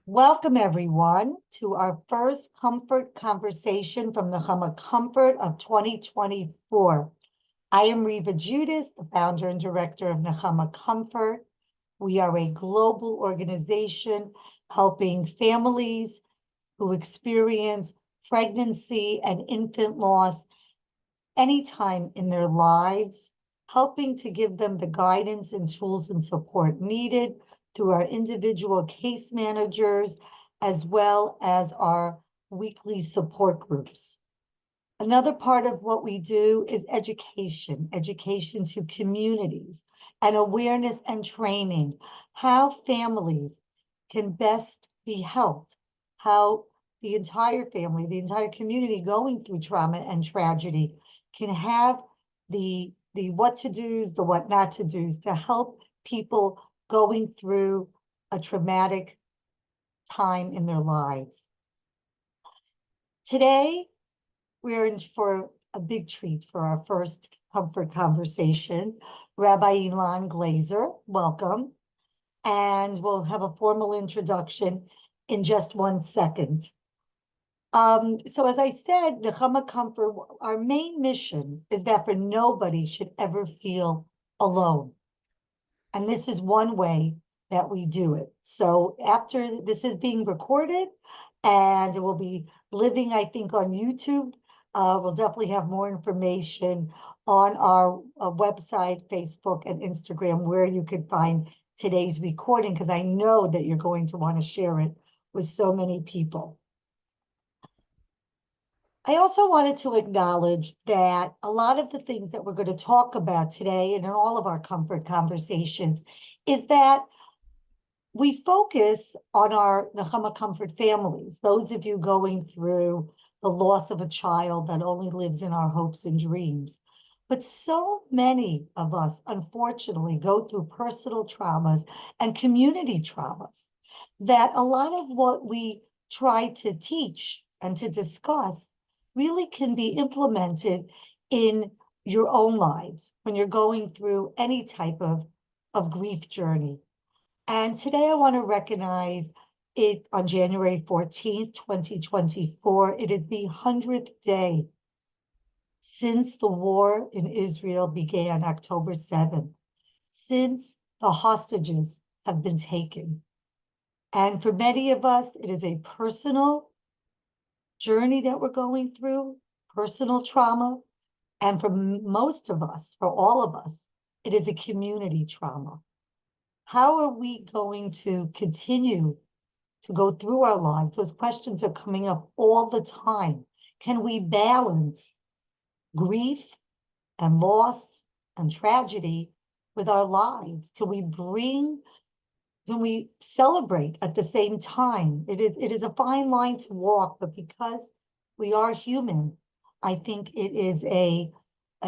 Welcome, everyone, to our first comfort conversation from the NechamaComfort of 2024. I am Reva, the founder and director of NechamaComfort. We are a global organization helping families who experience pregnancy and infant loss anytime in their lives, helping to give them the guidance and tools and support needed through our individual case managers, as well as our weekly support groups. Another part of what we do is education to communities, and awareness and training, how families can best be helped, how the entire family, the entire community going through trauma and tragedy can have the what to do's, the what not to do's to help people going through a traumatic time in their lives. Today, we're in for a big treat for our first comfort conversation. Rabbi Ilan Glazer, welcome. And we'll have a formal introduction in just 1 second. So as I said, NechamaComfort, our main mission is that for nobody should ever feel alone. And this is one way that we do it. So after this is being recorded, and it will be living, I think, on YouTube, we'll definitely have more information on our website, Facebook, and Instagram, where you can find today's recording, because I know that you're going to want to share it with so many people. I also wanted to acknowledge that a lot of the things that we're going to talk about today and in all of our comfort conversations is that we focus on our NechamaComfort families, those of you going through the loss of a child that only lives in our hopes and dreams. But so many of us, unfortunately, go through personal traumas and community traumas that a lot of what we try to teach and to discuss really can be implemented in your own lives when you're going through any type of grief journey. And today I want to recognize it on January 14th, 2024. It is the 100th day since the war in Israel began, October 7th, since the hostages have been taken. And for many of us, it is a personal journey that we're going through, personal trauma. And for most of us, for all of us, it is a community trauma. How are we going to continue to go through our lives? Those questions are coming up all the time. Can we balance grief and loss and tragedy with our lives? Can we celebrate at the same time? It is a fine line to walk, but because we are human, I think it is an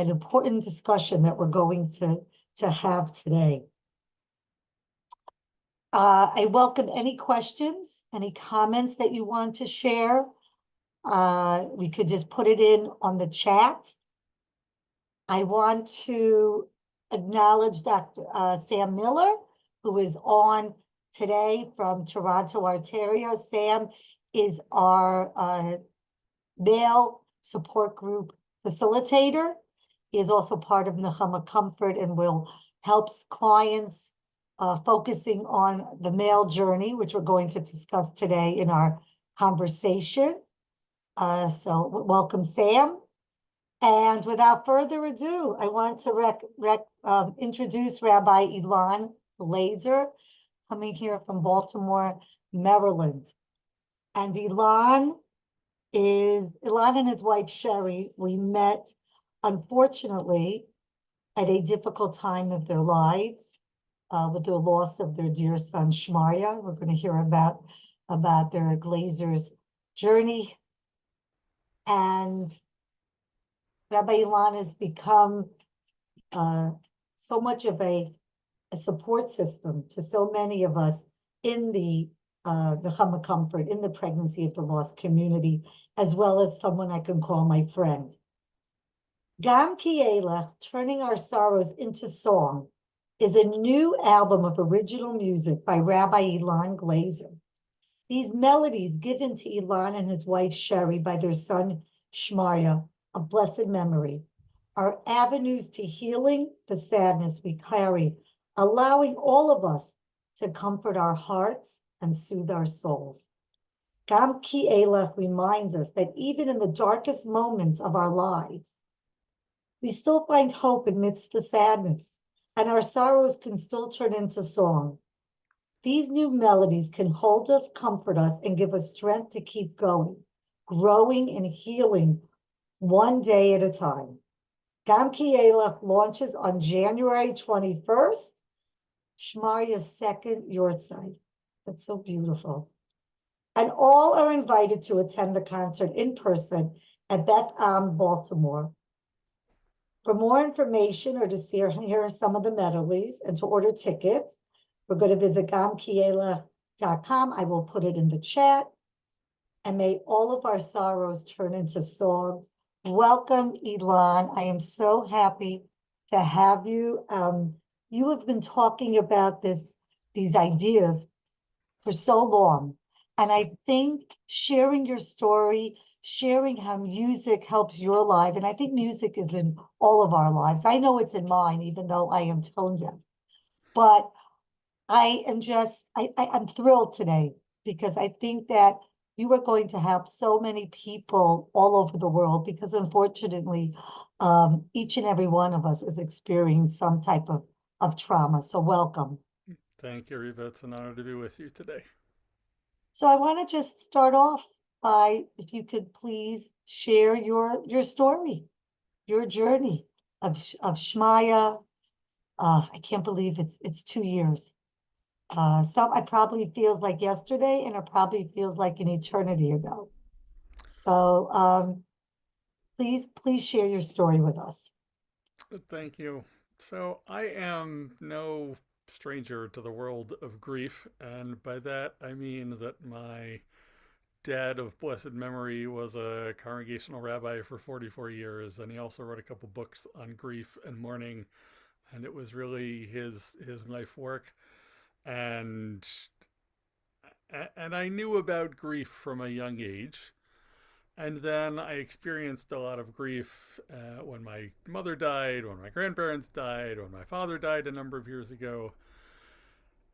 important discussion that we're going to have today. I welcome any questions, any comments that you want to share. We could just put it in on the chat. I want to acknowledge Dr. Sam Miller, who is on today from Toronto, Ontario. Sam is our male support group facilitator. He is also part of NechamaComfort and will help clients focusing on the male journey, which we're going to discuss today in our conversation. So welcome, Sam. And without further ado, I want to introduce Rabbi Ilan Glazer, coming here from Baltimore, Maryland. And Ilan and his wife, Sherri, we met, unfortunately, at a difficult time of their lives, with the loss of their dear son, Shemaryah. We're going to hear about their Glazer's journey. And Rabbi Ilan has become so much of a support system to so many of us in the NechamaComfort, in the pregnancy of the lost community, as well as someone I can call my friend. Gam Ki Elech, turning our sorrows into song, is a new album of original music by Rabbi Ilan Glazer. These melodies given to Ilan and his wife Sherri by their son Shemaryah, of blessed memory, are avenues to healing the sadness we carry, allowing all of us to comfort our hearts and soothe our souls. Gam Ki Elech reminds us that even in the darkest moments of our lives, we still find hope amidst the sadness, and our sorrows can still turn into song. These new melodies can hold us, comfort us, and give us strength to keep going, growing and healing one day at a time. Gam Ki Elech launches on January 21st, Shemaryah's second yahrzeit. That's so beautiful. And all are invited to attend the concert in person at Beth Am, Baltimore. For more information or to hear some of the melodies and to order tickets, we're going to visit gamkielech.com. I will put it in the chat. And may all of our sorrows turn into songs. Welcome, Ilan. I am so happy to have you. You have been talking about these ideas for so long. And I think sharing your story, sharing how music helps your life, and I think music is in all of our lives. I know it's in mine, even though I am tone deaf. But I'm thrilled today because I think that you are going to help so many people all over the world because unfortunately, each and every one of us is experiencing some type of trauma. So welcome. Thank you, Reva. It's an honor to be with you today. So I want to just start off by, if you could please share your story, your journey of Shemaryah. I can't believe it's 2 years. It probably feels like yesterday, and it probably feels like an eternity ago. So please share your story with us. Thank you. So, I am no stranger to the world of grief, and by that I mean that my dad of blessed memory was a congregational rabbi for 44 years, and he also wrote a couple books on grief and mourning, and it was really his life work. And and I knew about grief from a young age. And then I experienced a lot of grief when my mother died, when my grandparents died, when my father died a number of years ago.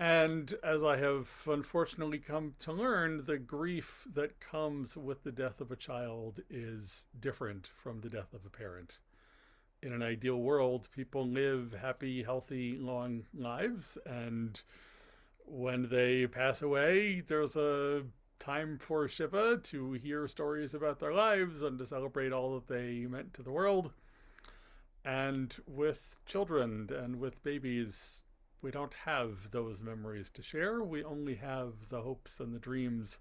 And as I have unfortunately come to learn, the grief that comes with the death of a child is different from the death of a parent. In an ideal world, people live happy, healthy, long lives. And when they pass away, there's a time for Shiva to hear stories about their lives and to celebrate all that they meant to the world. And with children and with babies, we don't have those memories to share. We only have the hopes and the dreams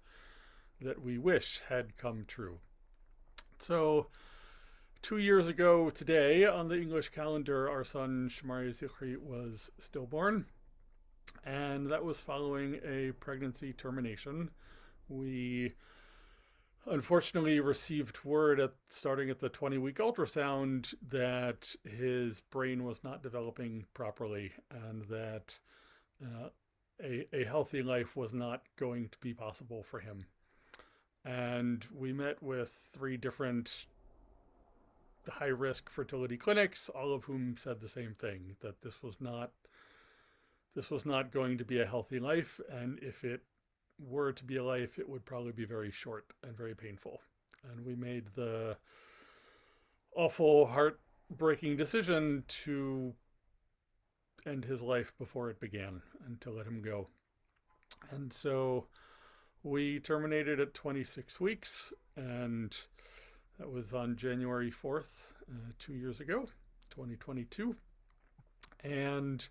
that we wish had come true. So, 2 years ago today, on the English calendar, our son Shemaryah was stillborn, and that was following a pregnancy termination. We unfortunately received word starting at the 20-week ultrasound that his brain was not developing properly and that uh, a healthy life was not going to be possible for him. And we met with 3 different high-risk fertility clinics, all of whom said the same thing, that this was not going to be a healthy life, and if it were to be a life, it would probably be very short and very painful. And we made the awful, heartbreaking decision to end his life before it began and to let him go. And so we terminated at 26 weeks, and that was on January 4th, 2 years ago, 2022. And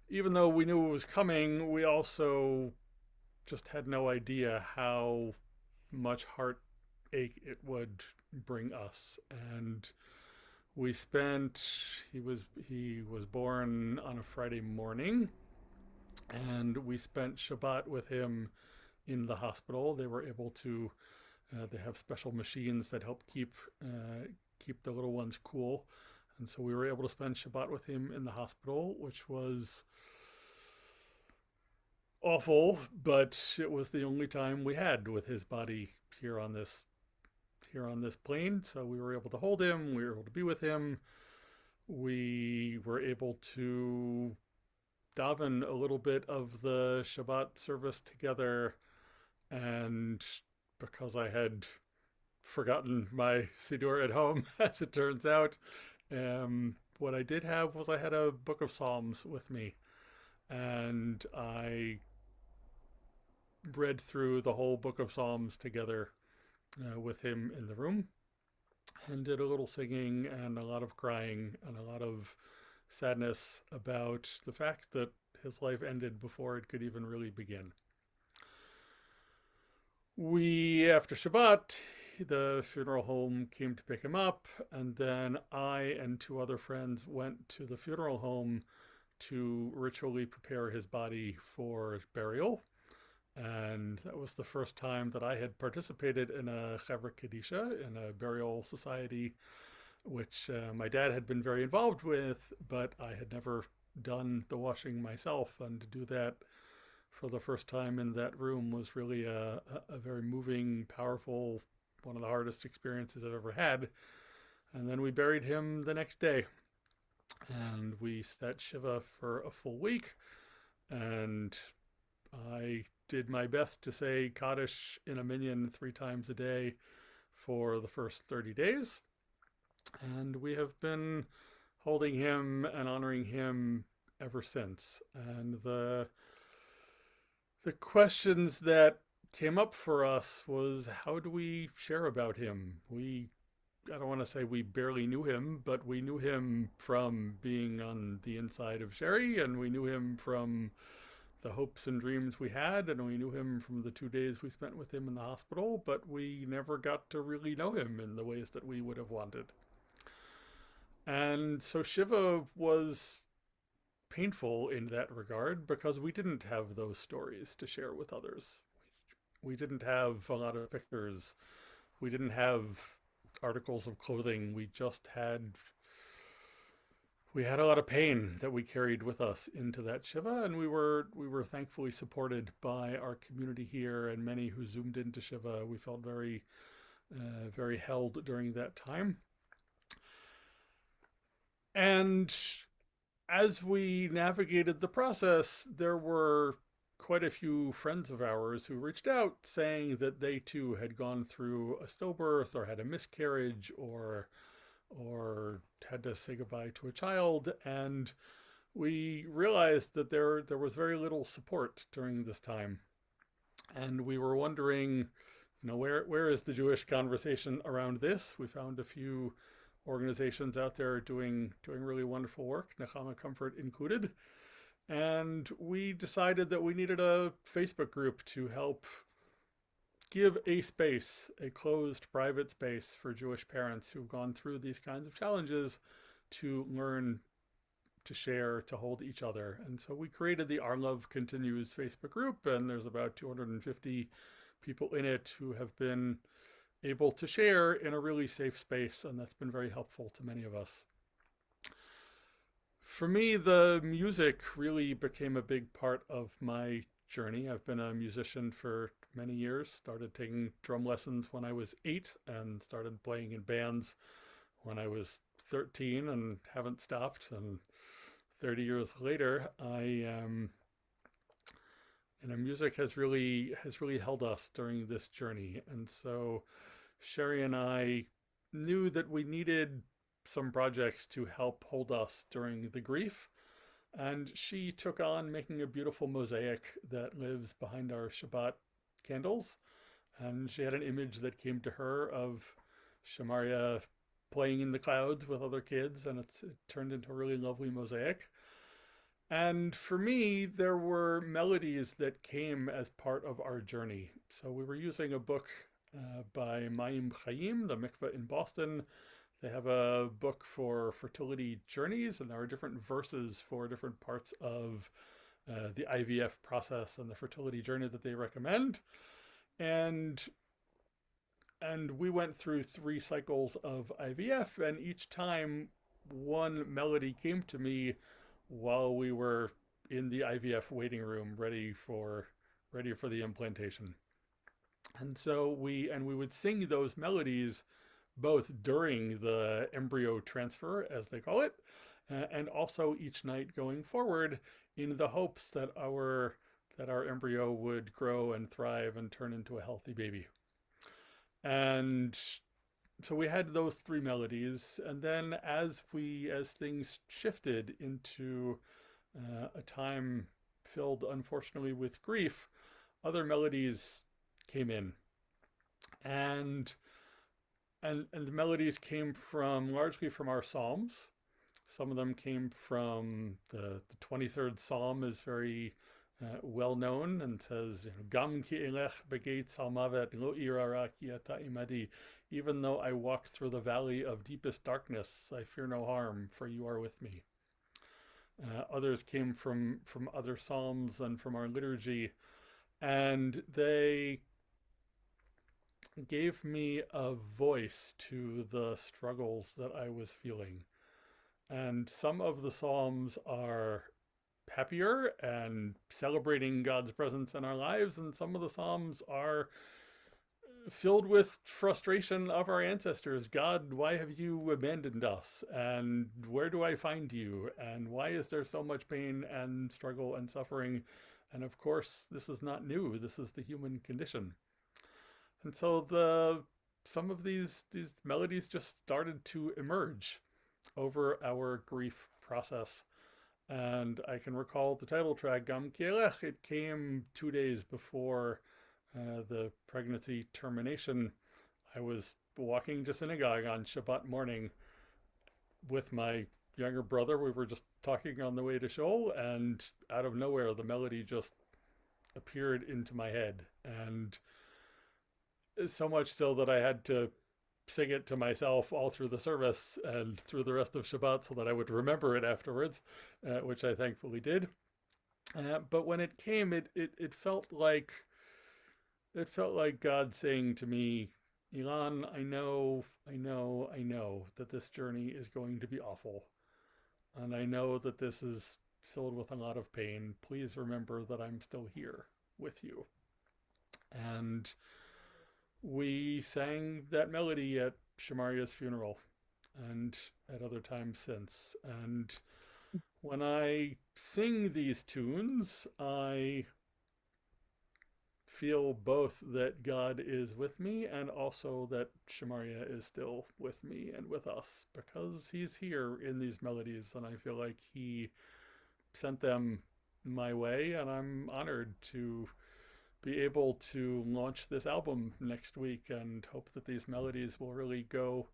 even though we knew it was coming, we also just had no idea how much heartache it would bring us. And we spent he was born on a Friday morning, and we spent Shabbat with him in the hospital. They were able to they have special machines that help keep the little ones cool And so we were able to spend Shabbat with him in the hospital, which was awful, but it was the only time we had with his body here on this plane. So we were able to hold him, we were able to be with him, we were able to daven a little bit of the Shabbat service together. And because I had forgotten my siddur at home, as it turns out, what I did have was I had a book of Psalms with me, and I read through the whole book of Psalms together with him in the room, and did a little singing and a lot of crying and a lot of sadness about the fact that his life ended before it could even really begin. After Shabbat, the funeral home came to pick him up, and then I and two other friends went to the funeral home to ritually prepare his body for burial. And that was the first time that I had participated in a Chevra Kadisha, in a burial society, which my dad had been very involved with, but I had never done the washing myself. And to do that for the first time in that room was really a very moving, powerful, one of the hardest experiences I've ever had. And then we buried him the next day. And we sat Shiva for a full week. And I did my best to say Kaddish in a minyan 3 times a day for the first 30 days. And we have been holding him and honoring him ever since. And the questions that came up for us was, how do we share about him? I don't want to say we barely knew him, but we knew him from being on the inside of Sherri, and we knew him from the hopes and dreams we had, and we knew him from the 2 days we spent with him in the hospital, but we never got to really know him in the ways that we would have wanted. And so Shiva was painful in that regard because we didn't have those stories to share with others. We didn't have a lot of pictures. We didn't have articles of clothing. We had a lot of pain that we carried with us into that Shiva, and we were thankfully supported by our community here and many who zoomed into Shiva. We felt very very held during that time. And as we navigated the process, there were quite a few friends of ours who reached out saying that they too had gone through a stillbirth or had a miscarriage or had to say goodbye to a child. And we realized that there was very little support during this time. And we were wondering, where is the Jewish conversation around this? We found a few organizations out there doing really wonderful work, NechamaComfort included. And we decided that we needed a Facebook group to help give a space, a closed private space for Jewish parents who've gone through these kinds of challenges to learn, to share, to hold each other. And so we created the Our Love Continues Facebook group, and there's about 250 people in it who have been able to share in a really safe space, and that's been very helpful to many of us. For me, the music really became a big part of my journey. I've been a musician for many years, started taking drum lessons when I was 8 and started playing in bands when I was 13 and haven't stopped. And 30 years later, music has really held us during this journey. And so Sherri and I knew that we needed some projects to help hold us during the grief. And she took on making a beautiful mosaic that lives behind our Shabbat candles. And she had an image that came to her of Shemaryah playing in the clouds with other kids, and it turned into a really lovely mosaic. And for me, there were melodies that came as part of our journey. So we were using a book by Mayim Chaim, the mikveh in Boston. They have a book for fertility journeys, and there are different verses for different parts of the IVF process and the fertility journey that they recommend. And we went through 3 cycles of IVF, and each time one melody came to me while we were in the IVF waiting room, ready for the implantation. And so we would sing those melodies both during the embryo transfer, as they call it, and also each night going forward, in the hopes that our embryo would grow and thrive and turn into a healthy baby. And so we had those three melodies, and then as things shifted into a time filled, unfortunately, with grief, other melodies came in, and and the melodies came from largely from our psalms. Some of them came from the 23rd Psalm is very well known and says, Gam Ki Elech begates almavet lo irara ki ata imadi. Even though I walk through the valley of deepest darkness, I fear no harm, for you are with me. Others came from other psalms and from our liturgy, and they gave me a voice to the struggles that I was feeling. And some of the psalms are happier and celebrating God's presence in our lives, and some of the psalms are filled with frustration of our ancestors. God, why have you abandoned us? And where do I find you? And why is there so much pain and struggle and suffering? And of course, this is not new. This is the human condition. And so some of these melodies just started to emerge over our grief process. And I can recall the title track, Gam Ki Elech. It came 2 days before the pregnancy termination. I was walking to synagogue on Shabbat morning with my younger brother. We were just talking on the way to shul, and out of nowhere, the melody just appeared into my head. And so much so that I had to sing it to myself all through the service and through the rest of Shabbat so that I would remember it afterwards, which I thankfully did. But when it came, it felt like God saying to me, Ilan, I know that this journey is going to be awful. And I know that this is filled with a lot of pain. Please remember that I'm still here with you. And we sang that melody at Shemaryah's funeral and at other times since. And when I sing these tunes, I feel both that God is with me and also that Shemaryah is still with me and with us, because he's here in these melodies, and I feel like he sent them my way, and I'm honored to be able to launch this album next week and hope that these melodies will really go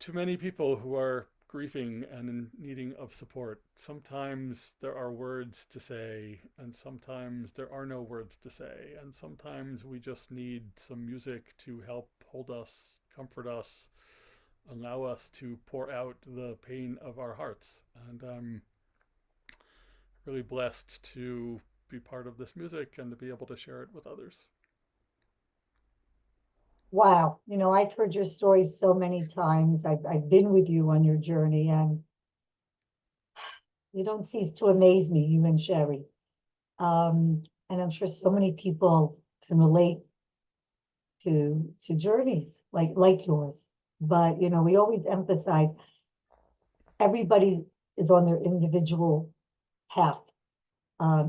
to many people who are grieving and in needing of support. Sometimes there are words to say, and sometimes there are no words to say, and sometimes we just need some music to help hold us, comfort us, allow us to pour out the pain of our hearts. And I'm really blessed to be part of this music and to be able to share it with others. Wow. I've heard your story so many times. I've been with you on your journey, and you don't cease to amaze me, you and Sherri. And I'm sure so many people can relate to journeys like yours. But we always emphasize everybody is on their individual path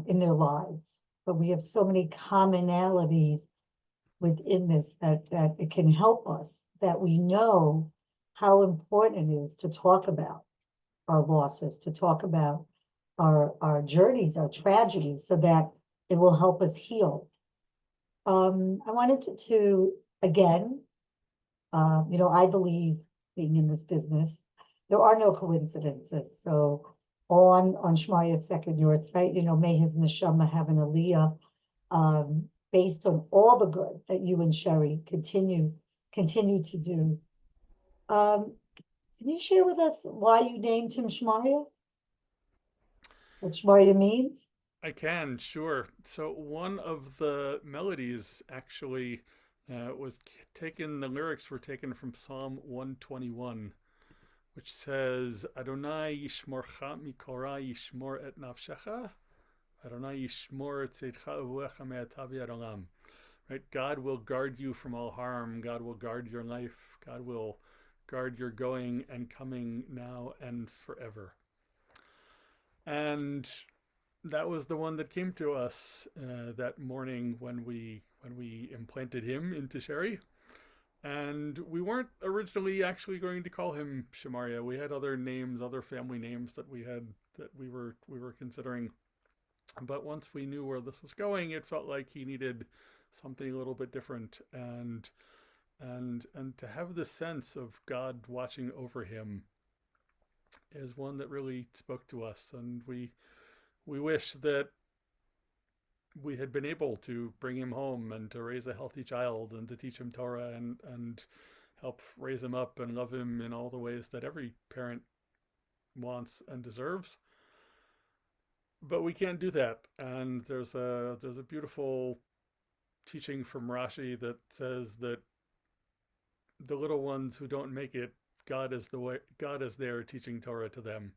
in their lives, but we have so many commonalities within this that it can help us, that we know how important it is to talk about our losses, to talk about our journeys, our tragedies, so that it will help us heal. I wanted to again, I believe, being in this business, there are no coincidences. So on Shemaryah's second yard site, may his neshama have an aliyah, based on all the good that you and Sherri continue to do. Can you share with us why you named him Shemaryah? What Shemaryah means? I can, sure. So one of the melodies actually was taken, the lyrics were taken from Psalm 121. which says, Adonai yishmorcha mikora yishmor et nafshecha, Adonai yishmor tzedcha uvecha me'atav yad olam. Right? God will guard you from all harm. God will guard your life. God will guard your going and coming now and forever. And that was the one that came to us that morning when we implanted him into Sherry. And we weren't originally actually going to call him Shemaryah. We had other names, other family names that we were considering. But once we knew where this was going, it felt like he needed something a little bit different, and to have the sense of God watching over him is one that really spoke to us. And we wish that we had been able to bring him home and to raise a healthy child and to teach him Torah and help raise him up and love him in all the ways that every parent wants and deserves. But we can't do that. And there's a beautiful teaching from Rashi that says that the little ones who don't make it, God is there teaching Torah to them.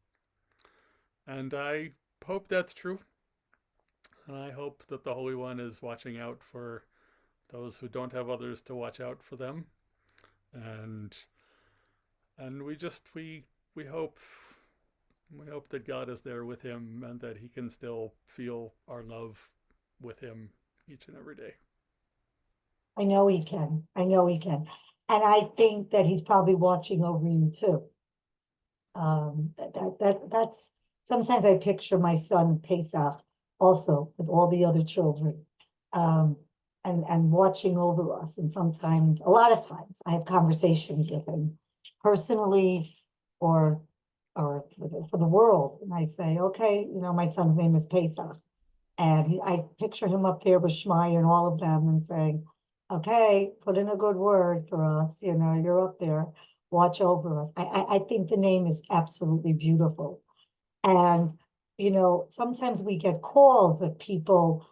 And I hope that's true. And I hope that the Holy One is watching out for those who don't have others to watch out for them. And we hope that God is there with him and that he can still feel our love with him each and every day. I know he can. I know he can. And I think that he's probably watching over you too. That's sometimes I picture my son Pesach also with all the other children, um, and watching over us. And sometimes, a lot of times, I have conversations with him personally, or for the world, and I say, okay, my son's name is Pesach, and I picture him up there with Shemaryah and all of them, and saying, okay, put in a good word for us. You're up there, watch over us. I think the name is absolutely beautiful. And, sometimes we get calls that people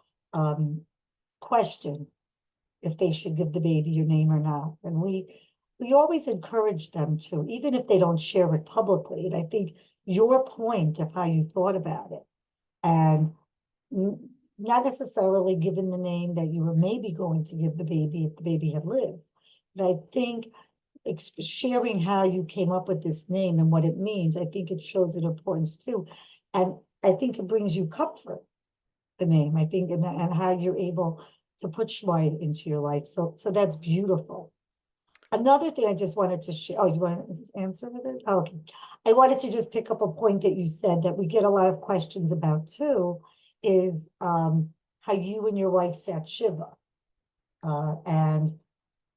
question if they should give the baby your name or not. And we always encourage them to, even if they don't share it publicly. And I think your point of how you thought about it, and not necessarily given the name that you were maybe going to give the baby if the baby had lived. But I think sharing how you came up with this name and what it means, I think it shows an importance too. And I think it brings you comfort, the name, I think, and how you're able to put Shemaryah into your life. So that's beautiful. Another thing I just wanted to share. Oh, you want to answer with it? Oh, okay. I wanted to just pick up a point that you said that we get a lot of questions about too, is how you and your wife sat Shiva. And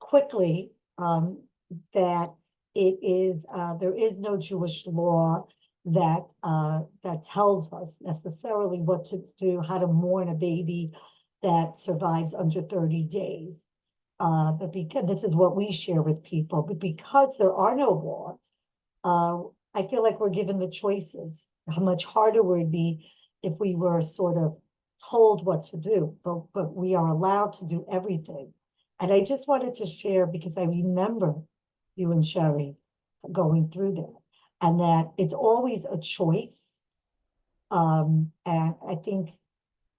quickly, that there is no Jewish law that tells us necessarily what to do, how to mourn a baby that survives under 30 days. But because this is what we share with people, but because there are no laws, I feel like we're given the choices. How much harder would it be if we were sort of told what to do, but we are allowed to do everything. And I just wanted to share, because I remember you and Sherry going through that, and that it's always a choice. And I think,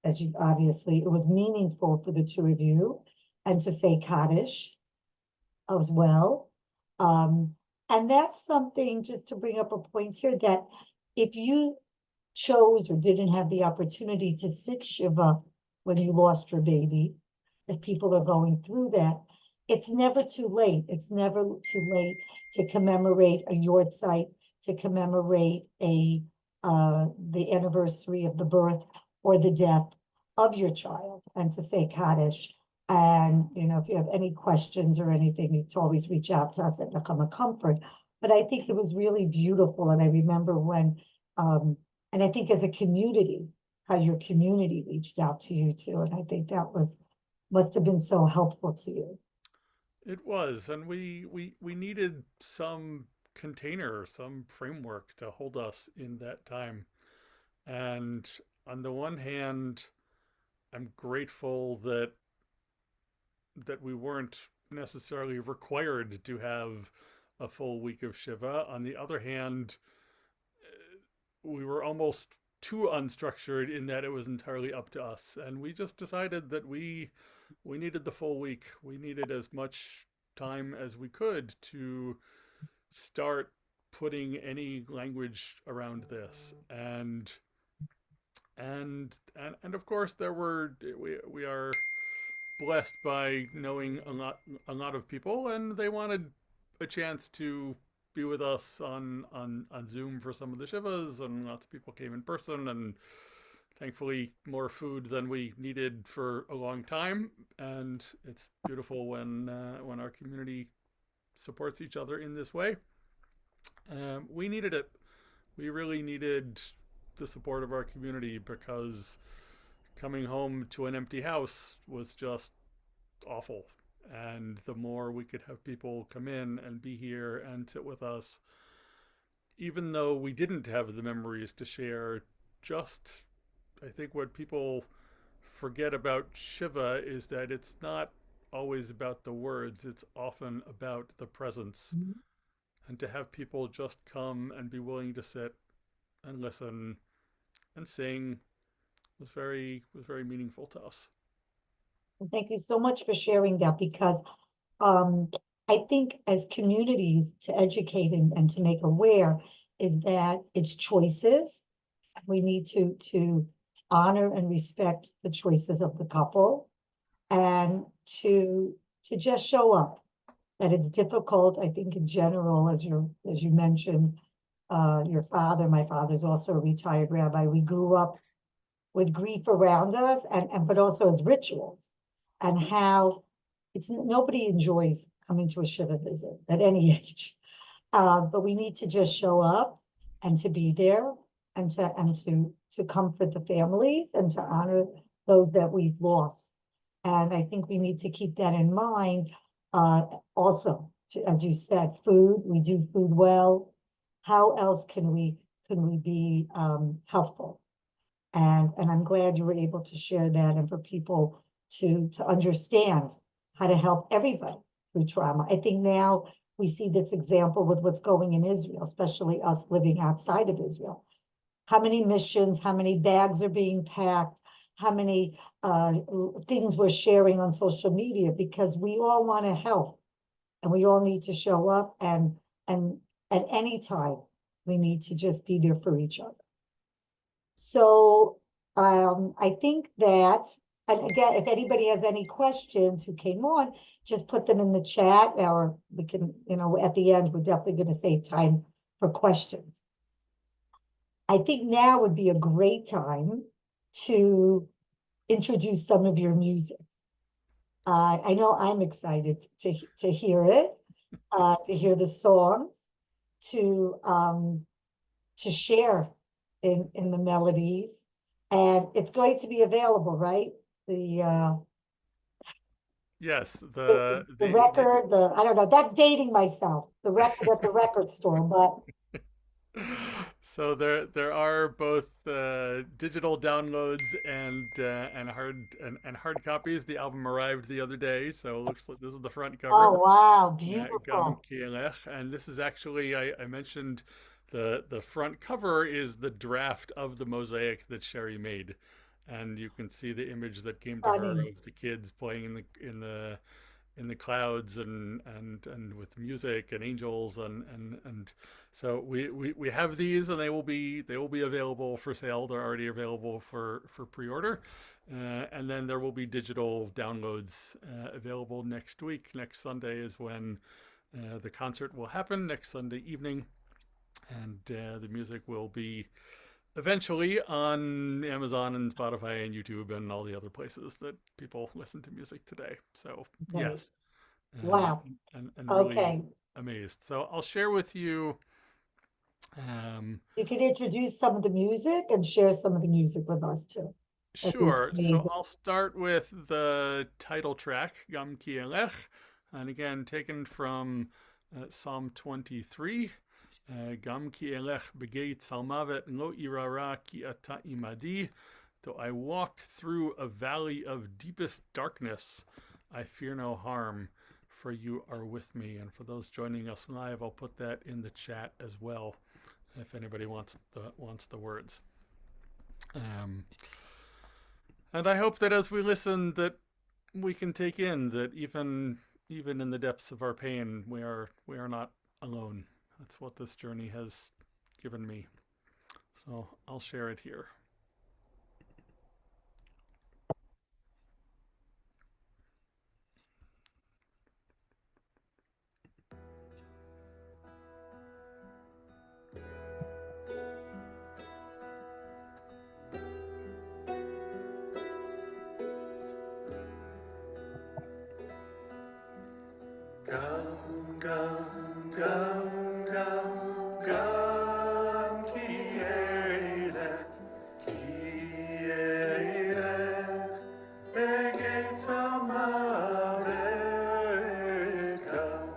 as you obviously, it was meaningful for the two of you, and to say Kaddish as well. And that's something, just to bring up a point here, that if you chose or didn't have the opportunity to sit Shiva when you lost your baby, if people are going through that, it's never too late. It's never too late to commemorate a yahrzeit, to commemorate the anniversary of the birth or the death of your child, and to say Kaddish. And, if you have any questions or anything, you can always reach out to us at NechamaComfort. But I think it was really beautiful. And I remember when, and I think as a community, how your community reached out to you too. And I think that must have been so helpful to you. It was, and we needed some container, some framework to hold us in that time. And on the one hand, I'm grateful that we weren't necessarily required to have a full week of Shiva. On the other hand, we were almost too unstructured in that it was entirely up to us, and we just decided that we needed the full week. We needed as much time as we could to start putting any language around this. And of course there were we are blessed by knowing a lot of people, and they wanted a chance to be with us on Zoom for some of the shivas, and lots of people came in person, and thankfully more food than we needed for a long time. And it's beautiful when our community supports each other in this way. We needed it. We really needed the support of our community, because coming home to an empty house was just awful. And the more we could have people come in and be here and sit with us, even though we didn't have the memories to share, just I think what people forget about Shiva is that it's not always about the words, it's often about the presence. And to have people just come and be willing to sit and listen and sing was very meaningful to us. And thank you so much for sharing that, because um, I think as communities to educate and to make aware is that it's choices. We need to honor and respect the choices of the couple, and to just show up. That it's difficult, I think, in general, as you mentioned, my father's also a retired rabbi. We grew up with grief around us, and but also as rituals, and how nobody enjoys coming to a shiva visit at any age. But we need to just show up and to be there, and to comfort the families and to honor those that we've lost. And I think we need to keep that in mind. Also, as you said, food, we do food well. How else can we be helpful? And I'm glad you were able to share that, and for people to understand how to help everybody through trauma. I think now we see this example with what's going in Israel, especially us living outside of Israel. How many missions, how many bags are being packed, how many things we're sharing on social media, because we all want to help, and we all need to show up, and at any time we need to just be there for each other. So I think that, and again, if anybody has any questions who came on, just put them in the chat, or we can, at the end, we're definitely going to save time for questions. I think now would be a great time to introduce some of your music. I know I'm excited to hear it, to hear the songs, to share in the melodies, and it's going to be available, right? Yes, The record, I don't know, that's dating myself. The record at the record store, but so there are both digital downloads and hard copies. The album arrived the other day, so it looks like this is the front cover. oh wow, Gam beautiful. Ki Elech, and this is actually I mentioned the front cover is the draft of the mosaic that Sherri made, and you can see the image that came to her Funny. of the kids playing in the clouds, and with music and angels, and so we have these, and they will be available for sale. They're already available for pre-order, and then there will be digital downloads available next week. Next Sunday is when the concert will happen, next Sunday evening, and the music will be eventually on Amazon and Spotify and YouTube and all the other places that people listen to music today. So Right. yes, Wow. and really Okay. amazed. So I'll share with you. Um, You can introduce some of the music and share some of the music with us too. That'd be sure. So amazing. I'll start with the title track, Gam Ki Elech, and again taken from Psalm 23. Gam ki elech begeit salmavet lo irara ki ata imadi. Though I walk through a valley of deepest darkness, I fear no harm, for you are with me. And for those joining us live, I'll put that in the chat as well, if anybody wants the words. And I hope that as we listen, that we can take in that even in the depths of our pain, we are not alone. That's what this journey has given me. So I'll share it here. Gam, gam, gam, gam, gam ki elech, ki elech, begei samavet. Gam,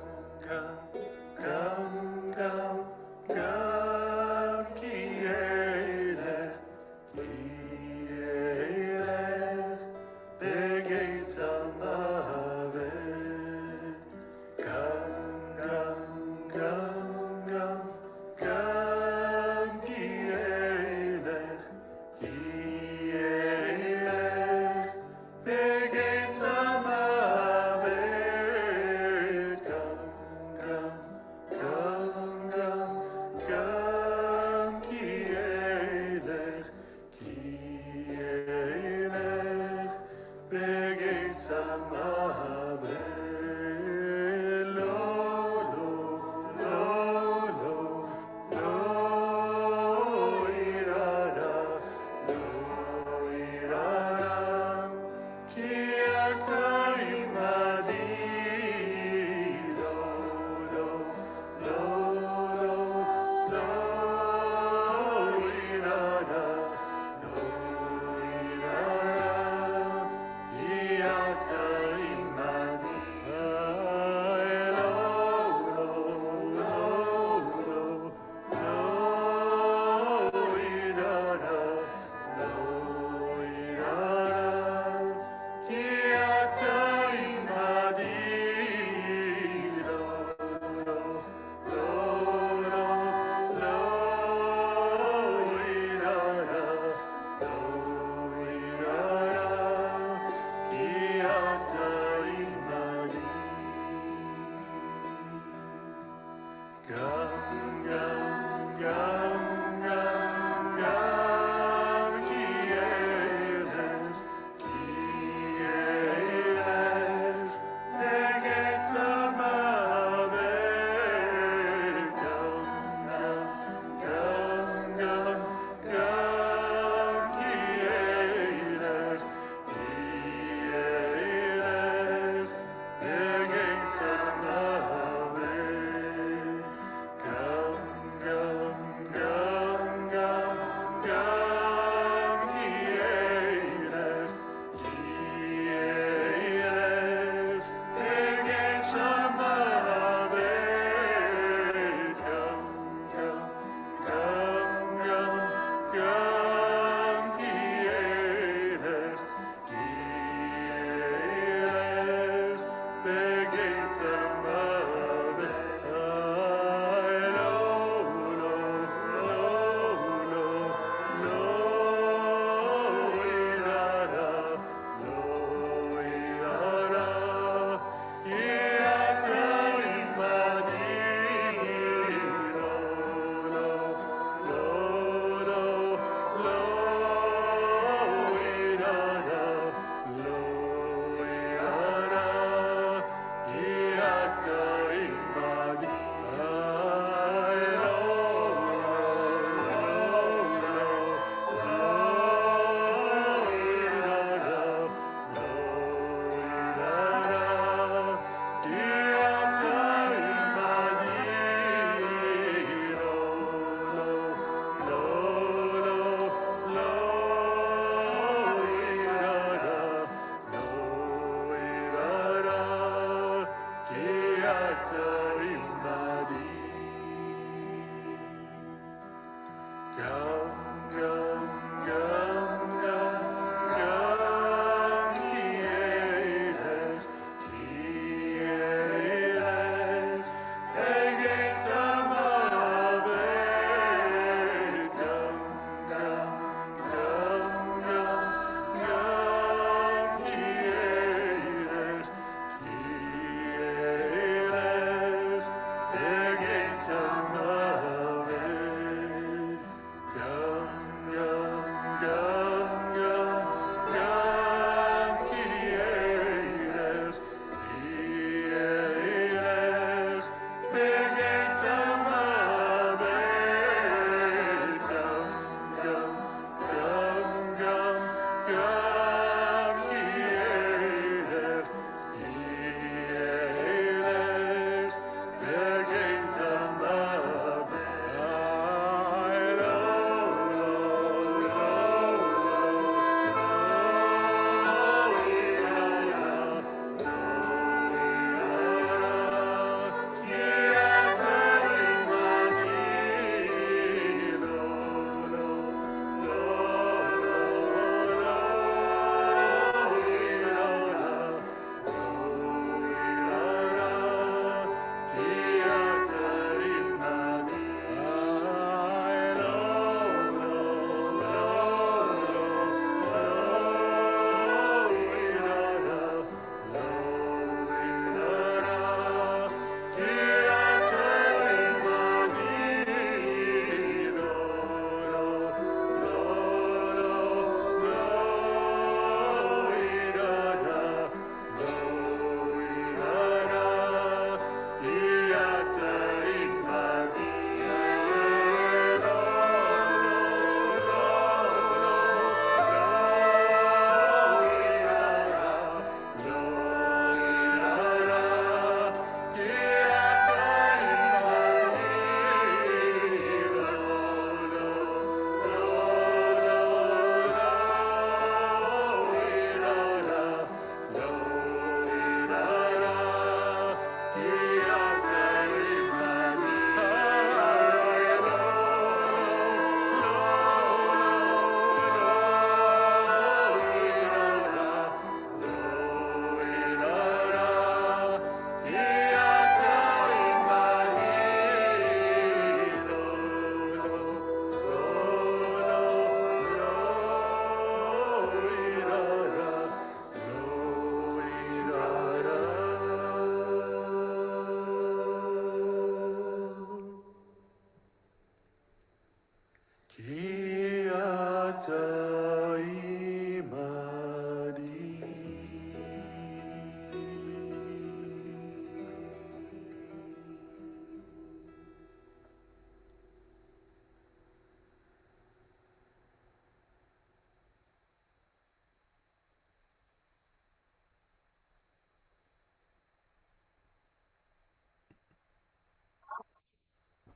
gam, gam, gam, gam ki elech, ki elech, begei samavet. Ki ata imani.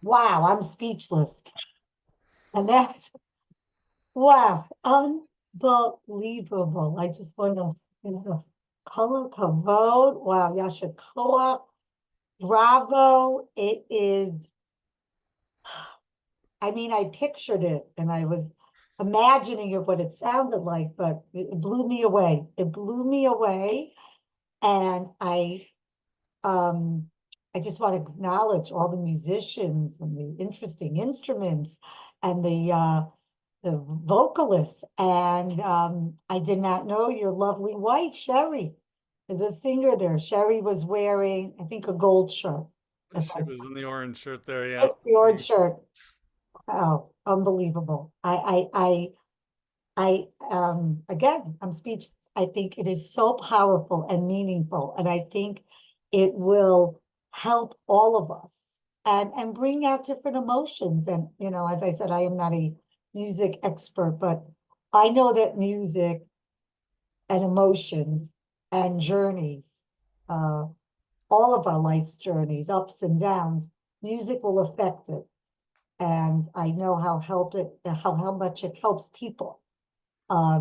Wow, I'm speechless. And that's, wow, unbelievable. I just want to, color kavod. Wow, Yasha Koach. Bravo. It is, I mean, I pictured it and I was imagining of what it sounded like, but it blew me away. It blew me away. And um, I just want to acknowledge all the musicians and the interesting instruments and the vocalists. And I did not know your lovely wife, Sherri, is a singer there. Sherri was wearing, I think, a gold shirt. If She that's was in the orange shirt there, yeah. it's the orange shirt. Oh, unbelievable. Again, I'm speechless. I think it is so powerful and meaningful, and I think it will help all of us and bring out different emotions. And, as I said, I am not a music expert, but I know that music and emotions and journeys, uh, all of our life's journeys, ups and downs, music will affect it. And I know how much it helps people.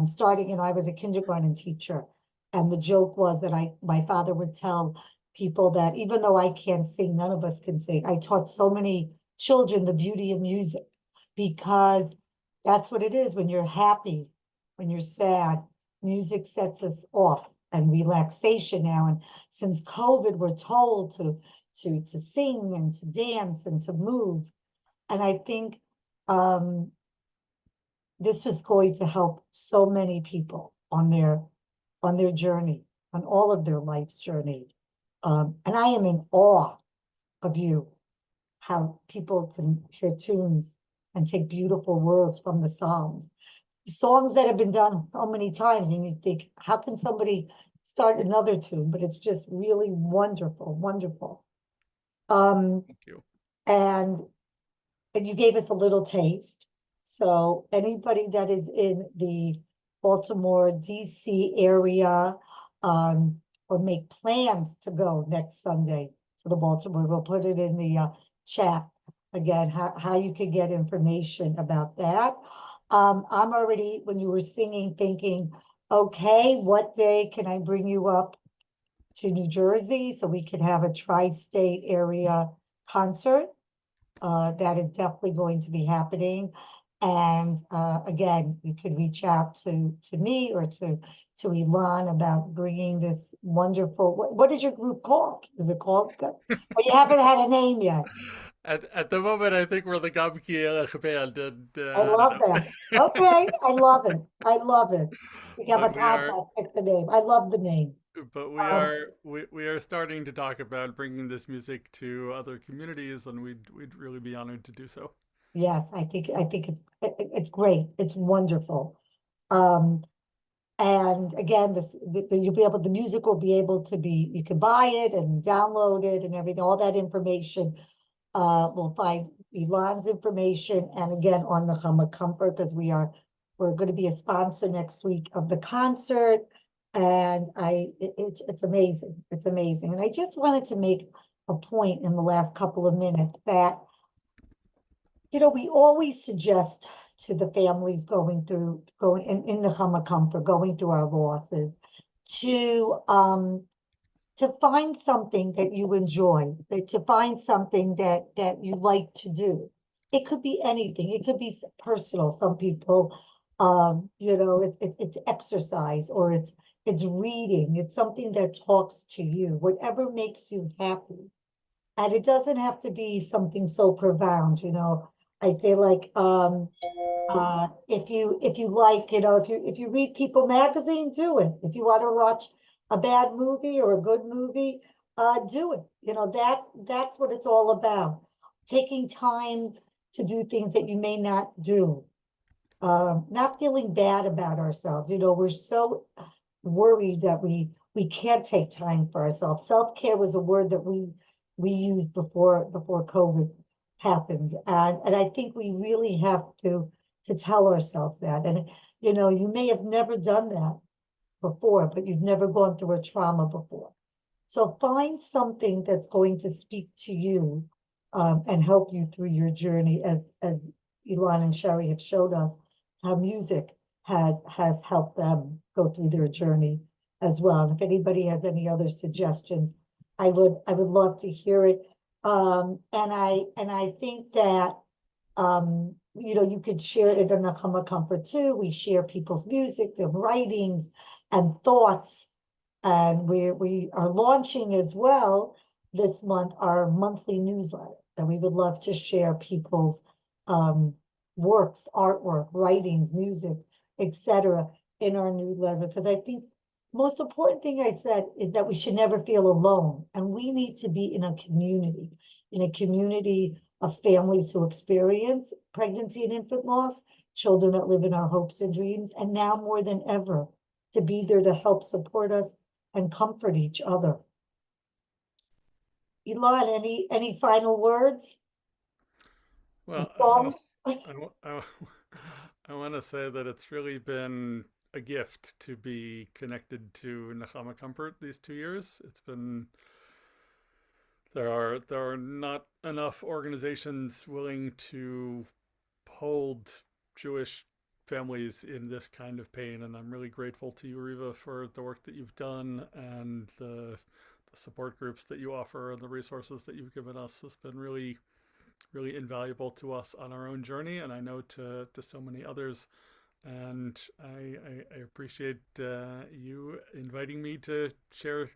Starting, I was a kindergarten teacher, and the joke was that my father would tell people that even though I can't sing, none of us can sing. I taught so many children the beauty of music because that's what it is when you're happy, when you're sad, music sets us off and relaxation now. And since COVID, we're told to sing and to dance and to move. And I think this was going to help so many people on their journey, on all of their life's journey. And I am in awe of you, how people can hear tunes and take beautiful words from the songs that have been done so many times, and you think, how can somebody start another tune? But it's just really wonderful, wonderful. Thank you. And you gave us a little taste. So anybody that is in the Baltimore, DC area, or make plans to go next Sunday to the Baltimore, we'll put it in the chat again, how you can get information about that. I'm already, when you were singing, thinking, okay, what day can I bring you up to New Jersey so we can have a tri-state area concert? That is definitely going to be happening. And again, you could reach out to me or to Ilan about bringing this wonderful. What is your group called? Is it called? Well, you haven't had a name yet. At the moment, I think we're the Gam Ki Elech band, and I I don't love know. that. Okay, I love it. I love it. We have a But we are contest. Pick the name. I love the name. but Um, we are starting to talk about bringing this music to other communities, and we'd really be honored to do so. yes, I think it's great. It's wonderful. Um, And again, you'll be able, the music will be able to be, you can buy it and download it and everything, all that information. We'll find Ilan's information and again on the NechamaComfort because we're going to be a sponsor next week of the concert. And it's amazing. It's amazing. And I just wanted to make a point in the last couple of minutes that we always suggest to the families going in the NechamaComfort, going through our losses, to find something that you enjoy, to find something that you like to do. It could be anything. It could be personal. Some people, it's exercise or it's reading. It's something that talks to you. Whatever makes you happy. And it doesn't have to be something so profound. I say like if you like, if you read People magazine, do it. If you want to watch a bad movie or a good movie, do it. That's what it's all about. Taking time to do things that you may not do not feeling bad about ourselves. You know, we're so worried that we can't take time for ourselves. Self-care was a word that we used before COVID happened. And I think we really have to tell ourselves that. And you know, you may have never done that before, but you've never gone through a trauma before. So find something that's going to speak to you and help you through your journey, as Ilan and Sherri have showed us how music has helped them go through their journey as well. And if anybody has any other suggestions, I would love to hear it. And I think that you know, you could share it in NechamaComfort too. We share people's music, their writings and thoughts. And we are launching as well this month our monthly newsletter, and we would love to share people's works, artwork, writings, music, etc. in our newsletter. Because I think most important thing I said is that we should never feel alone, and we need to be in a community of families who experience pregnancy and infant loss, children that live in our hopes and dreams, and now more than ever, to be there to help support us and comfort each other. Ilan, any final words? Well, Songs? I want to say that it's really been a gift to be connected to NechamaComfort these 2 years. It's been there are not enough organizations willing to hold Jewish families in this kind of pain, and I'm really grateful to you, Reva, for the work that you've done and the support groups that you offer and the resources that you've given us. Has been really invaluable to us on our own journey, and I know to so many others. And I appreciate you inviting me to share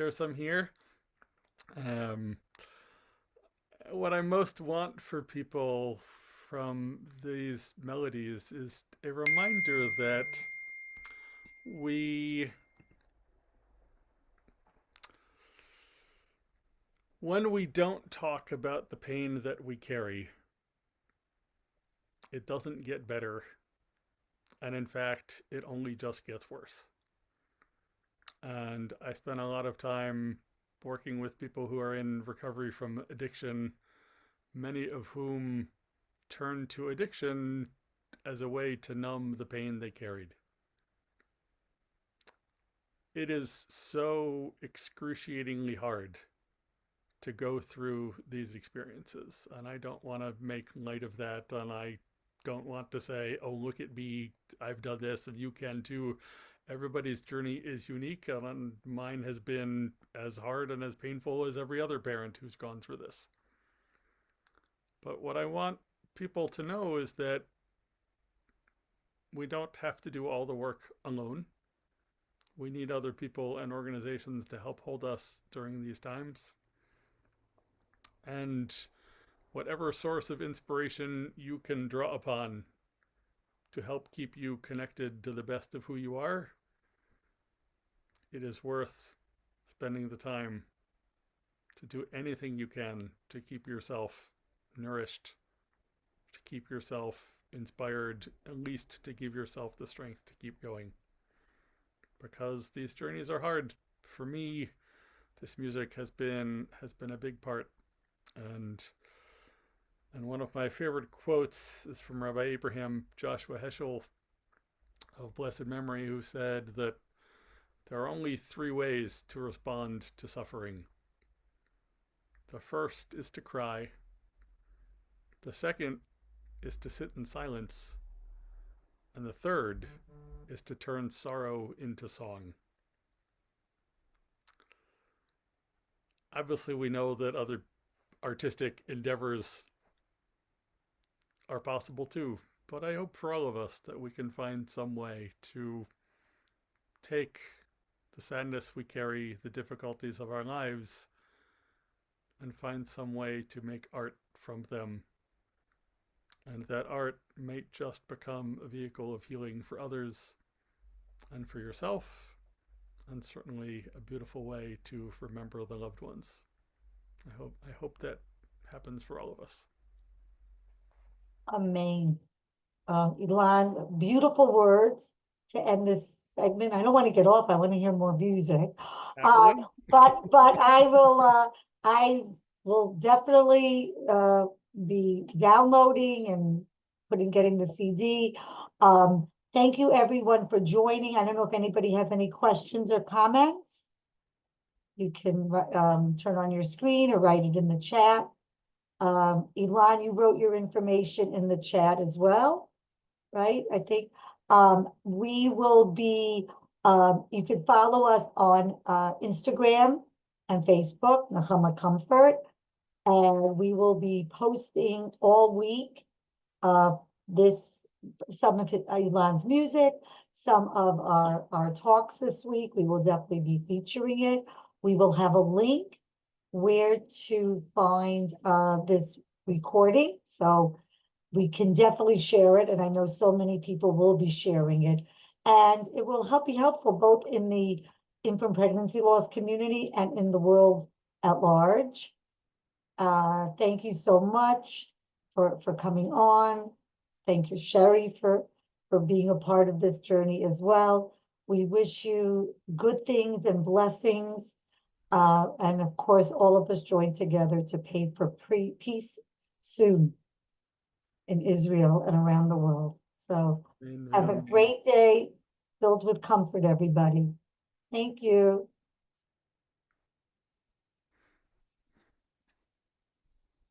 some here. What I most want for people from these melodies is a reminder that when we don't talk about the pain that we carry, it doesn't get better. And in fact, it only just gets worse. And I spend a lot of time working with people who are in recovery from addiction, many of whom turn to addiction as a way to numb the pain they carried. It is so excruciatingly hard to go through these experiences, and I don't want to make light of that, and I don't want to say, oh, look at me, I've done this and you can too. Everybody's journey is unique, and mine has been as hard and as painful as every other parent who's gone through this. But what I want people to know is that we don't have to do all the work alone. We need other people and organizations to help hold us during these times. And whatever source of inspiration you can draw upon to help keep you connected to the best of who you are, it is worth spending the time to do anything you can to keep yourself nourished, to keep yourself inspired, at least to give yourself the strength to keep going. Because these journeys are hard. For me, this music has been a big part. And one of my favorite quotes is from Rabbi Abraham Joshua Heschel of blessed memory, who said that there are only 3 ways to respond to suffering. The first is to cry. The second is to sit in silence. And the third is to turn sorrow into song. Obviously, we know that other artistic endeavors are possible too, but I hope for all of us that we can find some way to take the sadness we carry, the difficulties of our lives, and find some way to make art from them. And that art might just become a vehicle of healing for others and for yourself, and certainly a beautiful way to remember the loved ones. I hope that happens for all of us. Amen. Ilan, beautiful words to end this segment. I don't want to get off. I want to hear more music. Happily. But I will definitely be downloading and getting the CD. Thank you everyone for joining. I don't know if anybody has any questions or comments. You can turn on your screen or write it in the chat. Ilan, you wrote your information in the chat as well, right? I think we will be, you can follow us on Instagram and Facebook, NechamaComfort, and we will be posting all week some of Ilan's music, some of our talks this week. We will definitely be featuring it. We will have a link where to find this recording, so we can definitely share it, and I know so many people will be sharing it, and it will be helpful both in the infant pregnancy loss community and in the world at large. Thank you so much for coming on. Thank you, Sherri, for being a part of this journey as well. We wish you good things and blessings. And of course, all of us join together to pray for peace soon in Israel and around the world. So have a Amen. great day filled with comfort, everybody. Thank you.